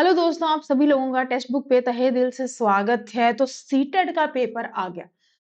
Hello दोस्तों, आप सभी लोगों का टेक्स्ट बुक पे तहे दिल से स्वागत है। तो सीटेट का पेपर आ गया।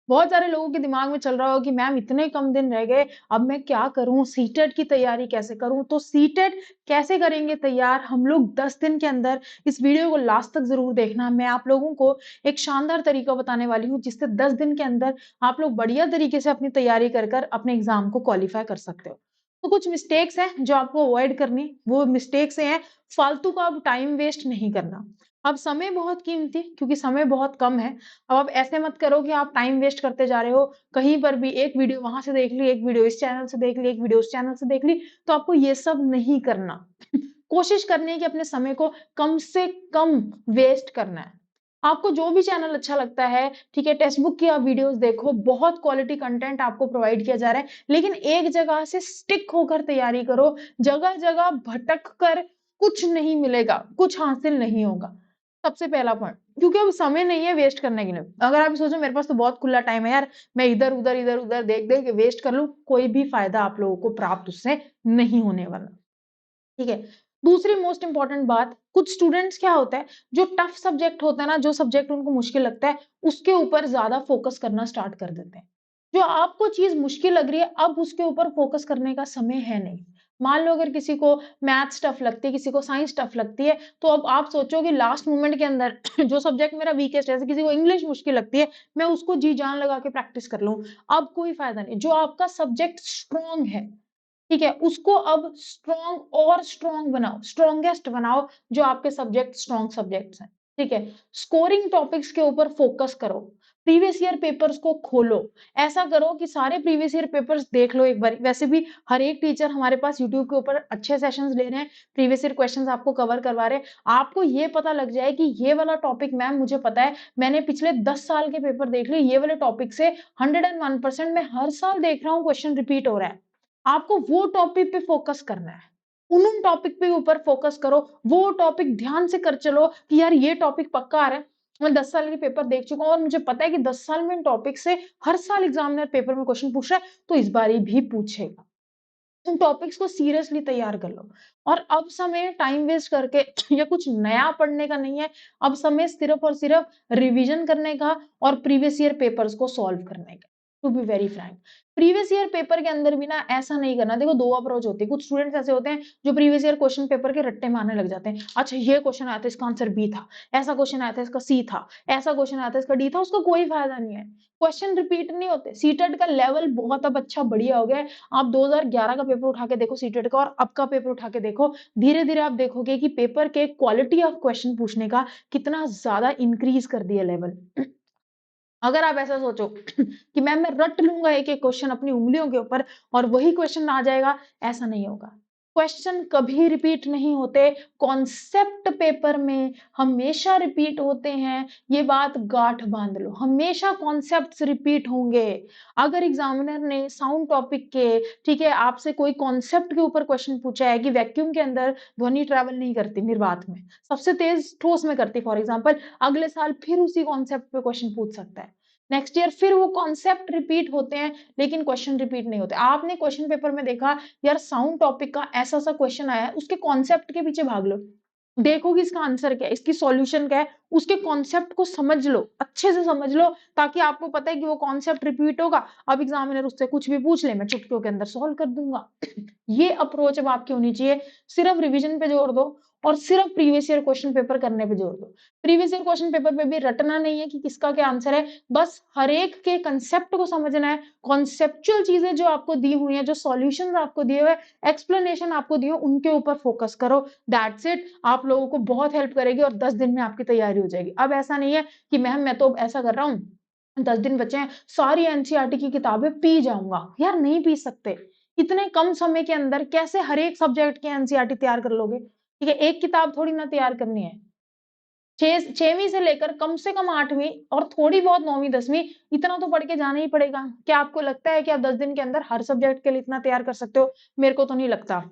बहुत सारे लोगों के दिमाग में चल रहा हो कि मैम इतने कम दिन रह गए, अब मैं क्या करूं, सीटेट की तैयारी कैसे करूं। तो सीटेट कैसे करेंगे तैयार हम लोग 10 दिन के अंदर। इस वीडियो को लास्ट तक जरूर देखना। मैं आप लोगों को एक शानदार तरीका बताने वाली हूँ जिससे 10 दिन के अंदर आप लोग बढ़िया तरीके से अपनी तैयारी कर कर अपने एग्जाम को क्वालिफाई कर सकते हो। तो कुछ मिस्टेक्स हैं जो आपको अवॉइड करनी, वो मिस्टेक्स हैं फालतू का अब टाइम वेस्ट नहीं करना। अब समय बहुत कीमती, क्योंकि समय बहुत कम है। अब आप ऐसे मत करो कि आप टाइम वेस्ट करते जा रहे हो। कहीं पर भी एक वीडियो वहां से देख ली, एक वीडियो इस चैनल से देख ली, एक वीडियो उस चैनल से देख ली, तो आपको ये सब नहीं करना। कोशिश करनी है कि अपने समय को कम से कम वेस्ट करना है। आपको जो भी चैनल अच्छा लगता है, ठीक है, टेक्स्ट बुक की आप वीडियोस देखो, बहुत क्वालिटी कंटेंट आपको प्रोवाइड किया जा रहा है, लेकिन एक जगह से स्टिक होकर तैयारी करो। जगह जगह भटक कर कुछ नहीं मिलेगा, कुछ हासिल नहीं होगा। सबसे पहला पॉइंट, क्योंकि अब समय नहीं है वेस्ट करने के लिए। अगर आप सोचो मेरे पास तो बहुत खुला टाइम है यार, मैं इधर उधर देख देख के वेस्ट कर लूं, कोई भी फायदा आप लोगों को प्राप्त उससे नहीं होने वाला। ठीक है। दूसरी मोस्ट इंपॉर्टेंट बात, कुछ स्टूडेंट्स क्या होता है, जो टफ सब्जेक्ट होता है ना, जो सब्जेक्ट उनको मुश्किल लगता है, उसके ऊपर ज्यादा फोकस करना स्टार्ट कर देते हैं। जो आपको चीज मुश्किल लग रही है, अब उसके ऊपर फोकस करने का समय है नहीं। मान लो अगर किसी को मैथ्स टफ लगती है, किसी को साइंस टफ लगती है, तो अब आप सोचो कि लास्ट मोमेंट के अंदर जो सब्जेक्ट मेरा वीकेस्ट है, जैसे किसी को इंग्लिश मुश्किल लगती है, मैं उसको जी जान लगा के प्रैक्टिस कर लूं। अब कोई फायदा नहीं। जो आपका सब्जेक्ट स्ट्रॉन्ग है, ठीक है, उसको अब स्ट्रॉन्ग और स्ट्रॉन्ग बनाओ, स्ट्रॉन्गेस्ट बनाओ जो आपके सब्जेक्ट स्ट्रॉन्ग सब्जेक्ट्स हैं। ठीक है। स्कोरिंग टॉपिक्स के ऊपर फोकस करो। प्रीवियस ईयर पेपर्स को खोलो। ऐसा करो कि सारे प्रीवियस ईयर पेपर्स देख लो एक बार। वैसे भी हर एक टीचर हमारे पास यूट्यूब के ऊपर अच्छे सेशंस ले रहे हैं, प्रीवियस ईयर क्वेश्चंस आपको कवर करवा रहे हैं। आपको ये पता लग जाए कि ये वाला टॉपिक मैम मुझे पता है, मैंने पिछले 10 साल के पेपर देख लिए, ये वाले टॉपिक से 101% मैं हर साल देख रहा हूँ क्वेश्चन रिपीट हो रहा है। आपको वो टॉपिक पे फोकस करना है। उन टॉपिक पे ऊपर फोकस करो। वो टॉपिक ध्यान से कर चलो कि यार ये टॉपिक पक्का आ रहा है। मैं 10 साल के पेपर देख चुका हूं और मुझे पता है कि 10 साल में इन टॉपिक से हर साल एग्जामिनर पेपर में क्वेश्चन पूछ रहा है, तो इस बार भी पूछेगा। उन टॉपिक्स को सीरियसली तैयार कर लो। और अब समय टाइम वेस्ट करके या कुछ नया पढ़ने का नहीं है। अब समय सिर्फ और सिर्फ रिवीजन करने का और प्रीवियस ईयर पेपर्स को सॉल्व करने का। To be very frank, previous year paper के अंदर भी ना ऐसा नहीं करना। देखो, दो अप्रोच होती है। कुछ स्टूडेंट्स ऐसे होते हैं जो प्रीवियस ईयर क्वेश्चन पेपर के रट्टे मारने लग जाते हैं। अच्छा, ये क्वेश्चन आया था, इसका आंसर बी था। ऐसा क्वेश्चन आया था, इसका सी था। ऐसा क्वेश्चन आया था, इसका डी था। उसका कोई फायदा नहीं है। क्वेश्चन रिपीट नहीं होते। सीटेट का लेवल बहुत अब अच्छा बढ़िया हो गया है। आप 2011 का पेपर उठा के देखो सीटेट का, और अब का पेपर उठा के देखो, धीरे धीरे आप देखोगे कि पेपर के क्वालिटी ऑफ क्वेश्चन पूछने का कितना ज्यादा इंक्रीज कर दिया लेवल। अगर आप ऐसा सोचो कि मैं रट लूंगा एक एक क्वेश्चन अपनी उंगलियों के ऊपर और वही क्वेश्चन आ जाएगा, ऐसा नहीं होगा। क्वेश्चन कभी रिपीट नहीं होते। कॉन्सेप्ट पेपर में हमेशा रिपीट होते हैं। ये बात गांठ बांध लो, हमेशा कॉन्सेप्ट्स रिपीट होंगे। अगर एग्जामिनर ने साउंड टॉपिक के, ठीक है, आपसे कोई कॉन्सेप्ट के ऊपर क्वेश्चन पूछा है कि वैक्यूम के अंदर ध्वनि ट्रेवल नहीं करती, निर्वात में सबसे तेज ठोस में करती, फॉर एग्जाम्पल, अगले साल फिर उसी कॉन्सेप्ट पे क्वेश्चन पूछ सकता है। नेक्स्ट ईयर फिर वो कॉन्सेप्ट रिपीट होते हैं, लेकिन क्वेश्चन रिपीट नहीं होते। आपने क्वेश्चन पेपर में देखा, यार साउंड टॉपिक का ऐसा सा क्वेश्चन आया है, उसके कॉन्सेप्ट के पीछे भाग लो, देखो कि इसका आंसर क्या है, इसकी सॉल्यूशन क्या है, उसके कॉन्सेप्ट को समझ लो, अच्छे से समझ लो, ताकि आपको पता है कि वो कॉन्सेप्ट रिपीट होगा। अब एग्जामिनर उससे कुछ भी पूछ ले, मैं चुटकियों के अंदर सॉल्व कर दूंगा। ये अप्रोच अब आपकी होनी चाहिए। सिर्फ रिवीजन पे जोर दो और सिर्फ प्रीवियस ईयर क्वेश्चन पेपर करने पे जोर दो। प्रीवियस ईयर क्वेश्चन पेपर पे भी रटना नहीं है कि किसका क्या आंसर है, बस हर एक के कंसेप्ट को समझना है। कॉन्सेप्चुअल चीजें जो आपको दी हुई है, जो सॉल्यूशंस आपको दिए हुए, एक्सप्लेनेशन आपको दिए, उनके ऊपर फोकस करो। That's it. आप लोगों को बहुत हेल्प करेगी और 10 दिन में आपकी तैयारी हो जाएगी। अब ऐसा नहीं है कि मैम मैं तो ऐसा कर रहा हूँ, 10 दिन बचे हैं, सारी एनसीईआरटी की किताबें पी जाऊंगा। यार नहीं पी सकते। इतने कम समय के अंदर कैसे हर एक सब्जेक्ट की एनसीईआरटी तैयार कर लोगे? ठीक है, एक किताब थोड़ी ना तैयार करनी है। 6वीं से लेकर कम से कम 8वीं और थोड़ी बहुत 9वीं 10वीं, इतना तो पढ़ के जाना ही पड़ेगा। क्या आपको लगता है कि आप 10 दिन के अंदर हर सब्जेक्ट के लिए इतना तैयार कर सकते हो? मेरे को तो नहीं लगता।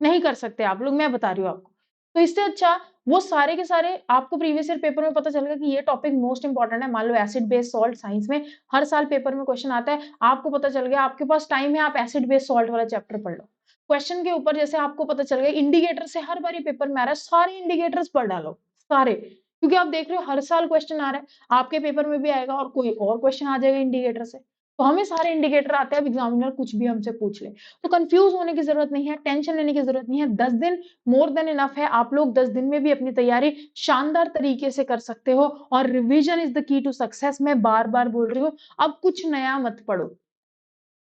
नहीं कर सकते आप लोग, मैं बता रही हूँ आपको। तो इससे अच्छा वो सारे के सारे आपको प्रीवियस ईयर पेपर में पता चलेगा कि ये टॉपिक मोस्ट इंपॉर्टेंट है। मान लो एसिड बेस सॉल्ट साइंस में हर साल पेपर में क्वेश्चन आता है, आपको पता चल गया, आपके पास टाइम है, आप एसिड बेस सॉल्ट वाला चैप्टर पढ़ लो। क्वेश्चन के ऊपर जैसे आपको पता चल गया इंडिकेटर से हर बार ये पेपर में आ रहा है, सारे इंडिकेटर्स पढ़ डालो, सारे। क्योंकि आप देख रहे हो हर साल क्वेश्चन आ रहा है, आपके पेपर में भी आएगा और कोई और क्वेश्चन आ जाएगा इंडिकेटर से। तो हमें सारे इंडिकेटर आते हैं, अब एग्जामिनर कुछ भी हमसे पूछ ले। तो कंफ्यूज होने की जरूरत नहीं है, टेंशन लेने की जरूरत नहीं है। 10 दिन मोर देन इनफ है। आप लोग 10 दिन में भी अपनी तैयारी शानदार तरीके से कर सकते हो। और revision is the key to success. मैं बार बार बोल रही हूँ, अब कुछ नया मत पढ़ो।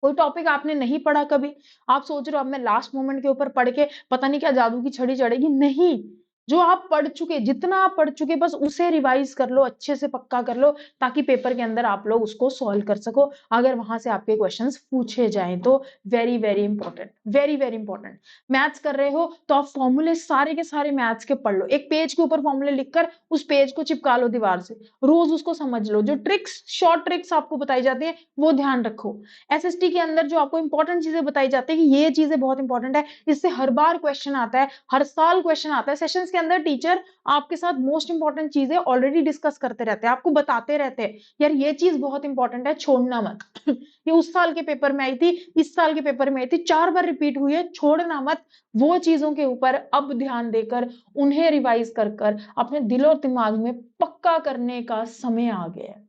कोई टॉपिक आपने नहीं पढ़ा कभी, आप सोच रहे हो अब मैं लास्ट मोमेंट के ऊपर पढ़ के पता नहीं क्या जादू की छड़ी चढ़ेगी, नहीं। जो आप पढ़ चुके, जितना आप पढ़ चुके बस उसे रिवाइज कर लो, अच्छे से पक्का कर लो, ताकि पेपर के अंदर आप लोग उसको सॉल्व कर सको अगर वहां से आपके क्वेश्चंस पूछे जाएं तो। Very very important, very very important. Maths कर रहे हो तो आप फॉर्मूले सारे के सारे मैथ्स के पढ़ लो, एक पेज के ऊपर फॉर्मूले लिखकर उस पेज को चिपका लो दीवार से, रोज उसको समझ लो। जो ट्रिक्स, शॉर्ट ट्रिक्स आपको बताई जाती है वो ध्यान रखो। एसएसटी के अंदर जो आपको इंपॉर्टेंट चीजें बताई जाती है कि ये चीजें बहुत इंपॉर्टेंट है, इससे हर बार क्वेश्चन आता है, हर साल क्वेश्चन आता है। सेशंस के अंदर टीचर आपके साथ मोस्ट इंपॉर्टेंट चीजें ऑलरेडी डिस्कस करते रहते हैं, आपको बताते रहते हैं यार ये चीज बहुत इंपॉर्टेंट है, छोड़ना मत। ये उस साल के पेपर में आई थी, इस साल के पेपर में आई थी, 4 बार रिपीट हुई है, छोड़ना मत। वो चीजों के ऊपर अब ध्यान देकर उन्हें रिवाइज कर कर अपने दिल और दिमाग में पक्का करने का समय आ गया है।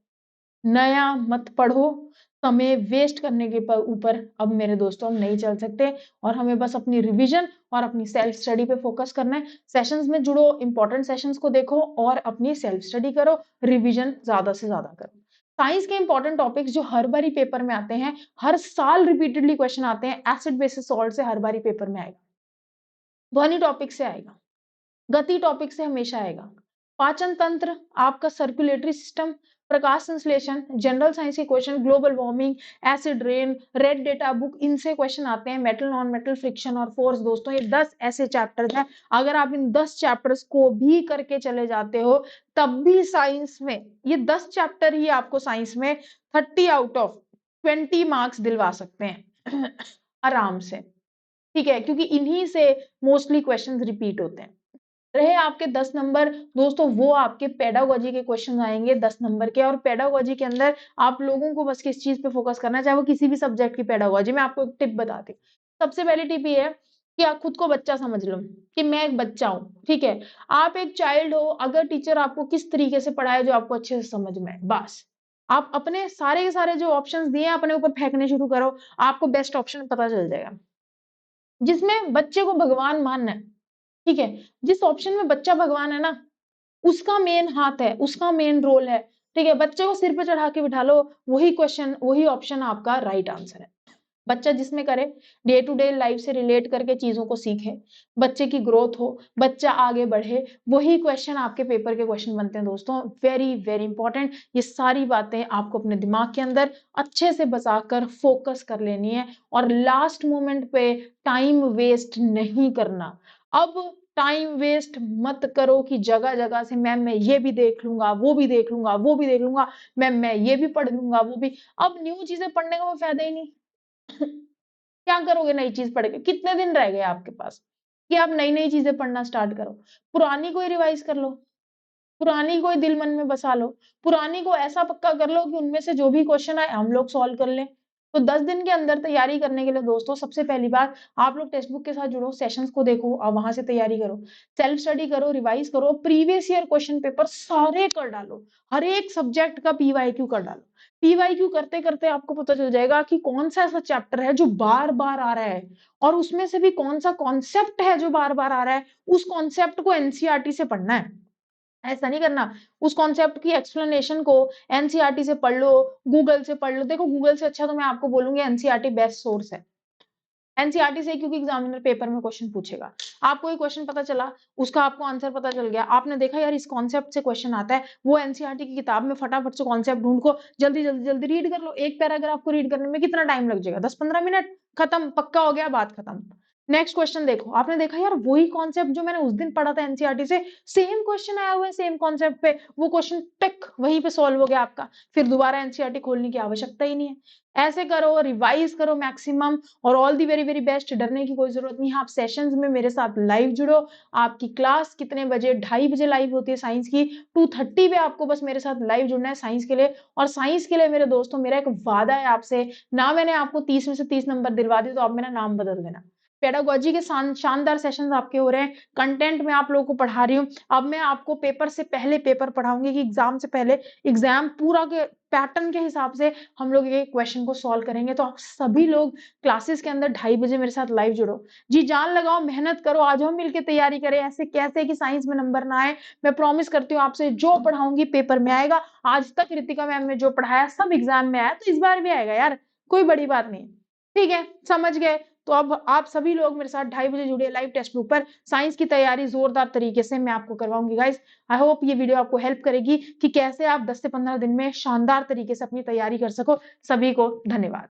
नया मत पढ़ो, समय वेस्ट करने के ऊपर अब मेरे दोस्तों हम नहीं चल सकते। और हमें बस अपनी रिवीजन और अपनी सेल्फ स्टडी पे फोकस करना है। सेशंस में जुड़ो, इंपॉर्टेंट सेशंस को देखो और अपनी सेल्फ स्टडी करो, रिवीजन ज्यादा से ज्यादा करो। साइंस के इंपॉर्टेंट टॉपिक्स जो हर बारी पेपर में आते हैं, हर साल रिपीटेडली क्वेश्चन आते हैं, एसिड बेसिस सॉल्ट से हर बारी पेपर में आएगा, ध्वनि टॉपिक से आएगा, गति टॉपिक से हमेशा आएगा, पाचन तंत्र, आपका सर्कुलेटरी सिस्टम, प्रकाश संश्लेषण, जनरल साइंस के question, global warming, acid rain, red data book, इनसे क्वेश्चन आते हैं। मेटल नॉन मेटल, फ्रिक्शन और फोर्स। दोस्तों ये 10 ऐसे चैप्टर्स हैं, अगर आप इन 10 चैप्टर्स को भी करके चले जाते हो तब भी साइंस में ये 10 चैप्टर ही आपको साइंस में 30 आउट ऑफ 20 मार्क्स दिलवा सकते हैं आराम से। ठीक है, क्योंकि इन्हीं से मोस्टली क्वेश्चंस रिपीट होते हैं। रहे आपके 10 नंबर, दोस्तों वो आपके पेडागोजी के क्वेश्चन आएंगे 10 नंबर के। और पेडागोजी के अंदर आप लोगों को बस किस चीज पे फोकस करना है, चाहे वो किसी भी सब्जेक्ट की पेडागोजी। मैं आपको एक टिप बताती हूँ। सबसे पहली टिप ये है कि आप खुद को बच्चा समझ लो कि मैं एक बच्चा हूँ, ठीक है। आप एक चाइल्ड हो, अगर टीचर आपको किस तरीके से पढ़ाए जो आपको अच्छे से समझ में आए, बस आप अपने सारे के सारे जो ऑप्शंस दिए हैं अपने ऊपर फेंकने शुरू करो, आपको बेस्ट ऑप्शन पता चल जाएगा जिसमें बच्चे को भगवान मानना है। ठीक है, जिस ऑप्शन में बच्चा भगवान है ना, उसका मेन हाथ है, उसका मेन रोल है। ठीक है, बच्चे को सिर पे चढ़ा के बिठा लो, वही क्वेश्चन, वही ऑप्शन आपका राइट आंसर है। बच्चा जिसमें करे, डे टू डे लाइफ से रिलेट करके चीजों को सीखे, बच्चे की ग्रोथ हो, बच्चा आगे बढ़े, वही क्वेश्चन आपके पेपर के क्वेश्चन बनते हैं। दोस्तों वेरी वेरी इंपॉर्टेंट, ये सारी बातें आपको अपने दिमाग के अंदर अच्छे से बसाकर फोकस कर लेनी है। और लास्ट मोमेंट पे टाइम वेस्ट नहीं करना। अब टाइम वेस्ट मत करो कि जगह जगह से मैम मैं ये भी देख लूंगा, वो भी देख लूंगा, वो भी देख लूंगा, मैम मैं ये भी पढ़ लूंगा, वो भी। अब न्यू चीजें पढ़ने का कोई फायदा ही नहीं। क्या करोगे नई चीज पढ़ के? कितने दिन रह गए आपके पास कि आप नई नई चीजें पढ़ना स्टार्ट करो? पुरानी को रिवाइज कर लो, पुरानी को दिल मन में बसा लो, पुरानी को ऐसा पक्का कर लो कि उनमें से जो भी क्वेश्चन आए हम लोग सॉल्व कर लें। तो 10 दिन के अंदर तैयारी करने के लिए दोस्तों सबसे पहली बात, आप लोग टेक्स्ट बुक के साथ जुड़ो, सेशंस को देखो और वहां से तैयारी करो, सेल्फ स्टडी करो, रिवाइज करो, प्रीवियस ईयर क्वेश्चन पेपर सारे कर डालो, हर एक सब्जेक्ट का पीवाईक्यू कर डालो। पीवाईक्यू करते करते आपको पता चल जाएगा कि कौन सा ऐसा चैप्टर है जो बार बार आ रहा है, और उसमें से भी कौन सा कॉन्सेप्ट है जो बार बार आ रहा है। उस कॉन्सेप्ट को एनसीईआरटी से पढ़ना है, ऐसा नहीं करना। उस कॉन्सेप्ट की एक्सप्लेनेशन को एनसीईआरटी से पढ़ लो, गूगल से पढ़ लो। देखो गूगल से अच्छा तो मैं आपको बोलूंगी एनसीईआरटी बेस्ट सोर्स है, एनसीईआरटी से, क्योंकि एग्जामिनर पेपर में क्वेश्चन पूछेगा। आपको एक क्वेश्चन पता चला, उसका आपको आंसर पता चल गया, आपने देखा यार इस कॉन्सेप्ट से क्वेश्चन आता है, वो एनसीईआरटी की किताब में फटाफट से कॉन्सेप्ट ढूंढ को जल्दी जल्दी जल्दी रीड कर लो। एक पैराग्राफ आपको रीड करने में कितना टाइम लग जाएगा? 10-15 मिनट, खत्म, पक्का हो गया, बात खत्म। नेक्स्ट क्वेश्चन देखो, आपने देखा यार वही कॉन्सेप्ट जो मैंने उस दिन पढ़ा था एनसीईआरटी से, सेम क्वेश्चन आया हुआ है सेम कॉन्सेप्ट पे, वो क्वेश्चन टिक वहीं पे सॉल्व हो गया आपका, फिर दोबारा एनसीईआरटी खोलने की आवश्यकता ही नहीं है। ऐसे करो, रिवाइज करो मैक्सिमम, और all the very very best. डरने की कोई जरूरत नहीं है, आप सेशंस में मेरे साथ लाइव जुड़ो। आपकी क्लास कितने बजे? 2:30 बजे लाइव होती है साइंस की, 2:30 पे आपको बस मेरे साथ लाइव जुड़ना है साइंस के लिए। और साइंस के लिए मेरे दोस्तों मेरा एक वादा है आपसे, ना मैंने आपको 30 में से 30 नंबर दिलवा दी तो आप मेरा नाम बदल देना। पेडागोजी के शानदार सेशंस आपके हो रहे हैं, कंटेंट मैं आप लोगों को पढ़ा रही हूँ। अब मैं आपको पेपर से पहले पेपर पढ़ाऊँगी कि एग्ज़ाम से पहले एग्ज़ाम पूरा के पैटर्न के हिसाब से हम लोग ये क्वेश्चन को सॉल्व करेंगे। तो आप सभी लोग क्लासेस के अंदर 2:30 बजे मेरे साथ लाइव जुड़ो। जी जान लगाओ, मेहनत करो, आज हम मिलके तैयारी करें। ऐसे कैसे कि साइंस में नंबर ना आए। मैं प्रॉमिस करती हूँ आपसे जो पढ़ाऊँगी पेपर में आएगा। आज तक रितिका मैम ने जो पढ़ाया सब एग्ज़ाम में आया, तो इस बार भी आएगा यार, कोई बड़ी बात नहीं। ठीक है, समझ गए? तो अब आप सभी लोग मेरे साथ 2:30 बजे जुड़िए लाइव टेक्स्ट बुक पर। साइंस की तैयारी ज़ोरदार तरीके से मैं आपको करवाऊँगी गाइज़। आई होप ये वीडियो आपको हेल्प करेगी कि कैसे आप 10 से 15 दिन में शानदार तरीके से अपनी तैयारी कर सको। सभी को धन्यवाद।